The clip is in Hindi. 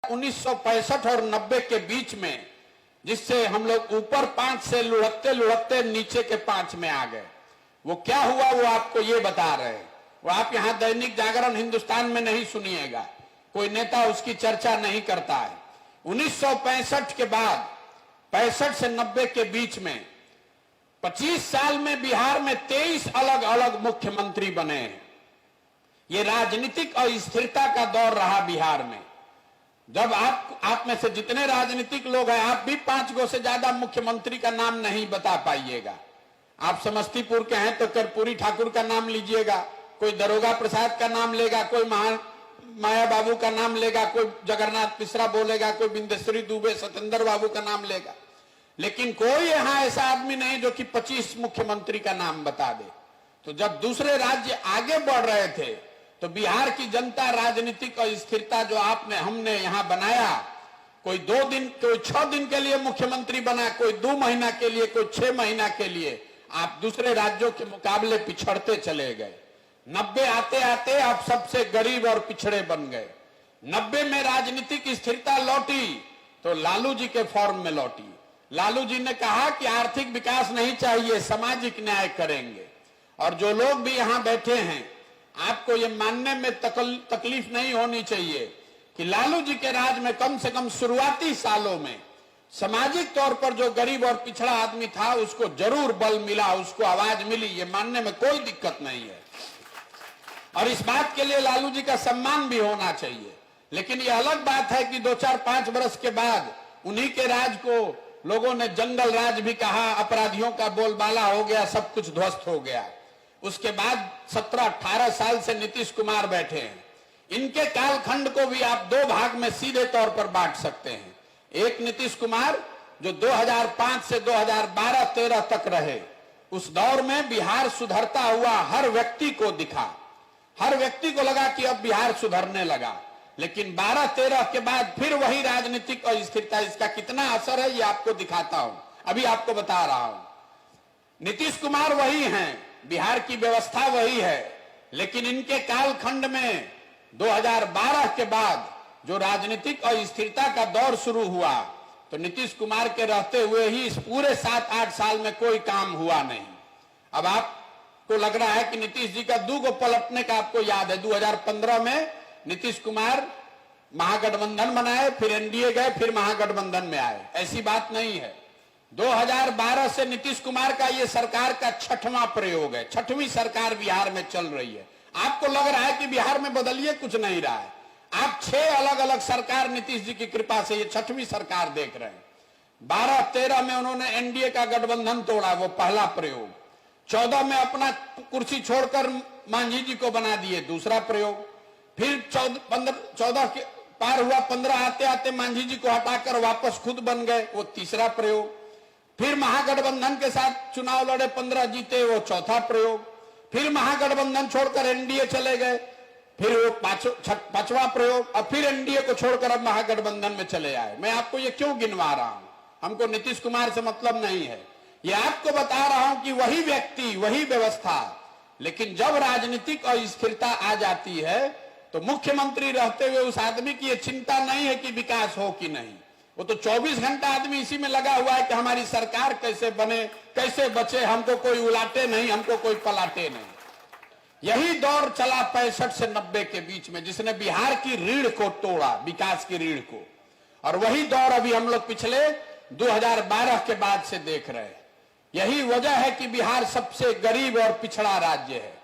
1965 और 90 के बीच में, जिससे हम लोग ऊपर 5 से लुढ़कते लुढ़कते नीचे के 5 में आ गए। वो क्या हुआ वो आपको ये बता रहे हैं। वो आप यहां दैनिक जागरण हिंदुस्तान में नहीं सुनिएगा, कोई नेता उसकी चर्चा नहीं करता है। 1965 के बाद 65 से 90 के बीच में 25 साल में बिहार में 23 अलग अलग मुख्यमंत्री बने हैं। ये राजनीतिक अस्थिरता का दौर रहा बिहार में। जब आप में से जितने राजनीतिक लोग हैं, आप भी 5 गो से ज्यादा मुख्यमंत्री का नाम नहीं बता पाइएगा। आप समस्तीपुर के हैं तो कर्पूरी ठाकुर का नाम लीजिएगा, कोई दरोगा प्रसाद का नाम लेगा, कोई माया बाबू का नाम लेगा, कोई जगन्नाथ मिश्रा बोलेगा, कोई बिंदेश्वरी दुबे, सत्येंद्र बाबू का नाम लेगा, लेकिन कोई यहां ऐसा आदमी नहीं जो कि 25 मुख्यमंत्री का नाम बता दे। तो जब दूसरे राज्य आगे बढ़ रहे थे तो बिहार की जनता राजनीतिक अस्थिरता जो हमने यहां बनाया, कोई 2 दिन, कोई 6 दिन के लिए मुख्यमंत्री बना, कोई 2 महीना के लिए, कोई 6 महीना के लिए, आप दूसरे राज्यों के मुकाबले पिछड़ते चले गए। 90 आते आते आप सबसे गरीब और पिछड़े बन गए। 90 में राजनीतिक स्थिरता लौटी तो लालू जी के फॉर्म में लौटी। लालू जी ने कहा कि आर्थिक विकास नहीं चाहिए, सामाजिक न्याय करेंगे। और जो लोग भी यहां बैठे हैं, आपको ये मानने में तकलीफ नहीं होनी चाहिए कि लालू जी के राज में कम से कम शुरुआती सालों में सामाजिक तौर पर जो गरीब और पिछड़ा आदमी था उसको जरूर बल मिला, उसको आवाज मिली। ये मानने में कोई दिक्कत नहीं है और इस बात के लिए लालू जी का सम्मान भी होना चाहिए। लेकिन ये अलग बात है कि 2, 4, 5 वर्ष के बाद उन्हीं के राज को लोगों ने जंगल राज भी कहा, अपराधियों का बोलबाला हो गया, सब कुछ ध्वस्त हो गया। उसके बाद 17-18 साल से नीतीश कुमार बैठे हैं। इनके कालखंड को भी आप 2 भाग में सीधे तौर पर बांट सकते हैं। एक नीतीश कुमार जो 2005 से 2012-13 तक रहे, उस दौर में बिहार सुधरता हुआ हर व्यक्ति को दिखा, हर व्यक्ति को लगा कि अब बिहार सुधरने लगा। लेकिन 12-13 के बाद फिर वही राजनीतिक अस्थिरता, इसका कितना असर है ये आपको दिखाता हूं, अभी आपको बता रहा हूं। नीतीश कुमार वही हैं, बिहार की व्यवस्था वही है, लेकिन इनके कालखंड में 2012 के बाद जो राजनीतिक अस्थिरता का दौर शुरू हुआ तो नीतीश कुमार के रहते हुए ही इस पूरे 7-8 साल में कोई काम हुआ नहीं। अब आपको लग रहा है कि नीतीश जी का 2 गो पलटने का आपको याद है। 2015 में नीतीश कुमार महागठबंधन बनाए, फिर एनडीए गए, फिर महागठबंधन में आए। ऐसी बात नहीं है। 2012 से नीतीश कुमार का ये सरकार का 6वां प्रयोग है, 6वीं सरकार बिहार में चल रही है। आपको लग रहा है कि बिहार में बदलिए कुछ नहीं रहा है। आप 6 अलग अलग सरकार नीतीश जी की कृपा से ये 6वीं सरकार देख रहे हैं। 12-13 में उन्होंने एनडीए का गठबंधन तोड़ा, वो पहला प्रयोग। 14 में अपना कुर्सी छोड़कर मांझी जी को बना दिए, दूसरा प्रयोग। फिर 14 के पार हुआ, 15 आते आते मांझी जी को हटाकर वापस खुद बन गए, वो तीसरा प्रयोग। फिर महागठबंधन के साथ चुनाव लड़े, 15 जीते, वो चौथा प्रयोग। फिर महागठबंधन छोड़कर एनडीए चले गए, फिर वो 5वां प्रयोग। और फिर एनडीए को छोड़कर अब महागठबंधन में चले आए। मैं आपको ये क्यों गिनवा रहा हूं? हमको नीतीश कुमार से मतलब नहीं है, ये आपको बता रहा हूं कि वही व्यक्ति, वही व्यवस्था। लेकिन जब राजनीतिक अस्थिरता आ जाती है तो मुख्यमंत्री रहते हुए उस आदमी की ये चिंता नहीं है कि विकास हो कि नहीं। वो तो 24 घंटा आदमी इसी में लगा हुआ है कि हमारी सरकार कैसे बने, कैसे बचे, हमको कोई उलाटे नहीं, हमको कोई पलाटे नहीं। यही दौर चला 65 से 90 के बीच में, जिसने बिहार की रीढ़ को तोड़ा, विकास की रीढ़ को। और वही दौर अभी हम लोग पिछले 2012 के बाद से देख रहे हैं। यही वजह है कि बिहार सबसे गरीब और पिछड़ा राज्य है।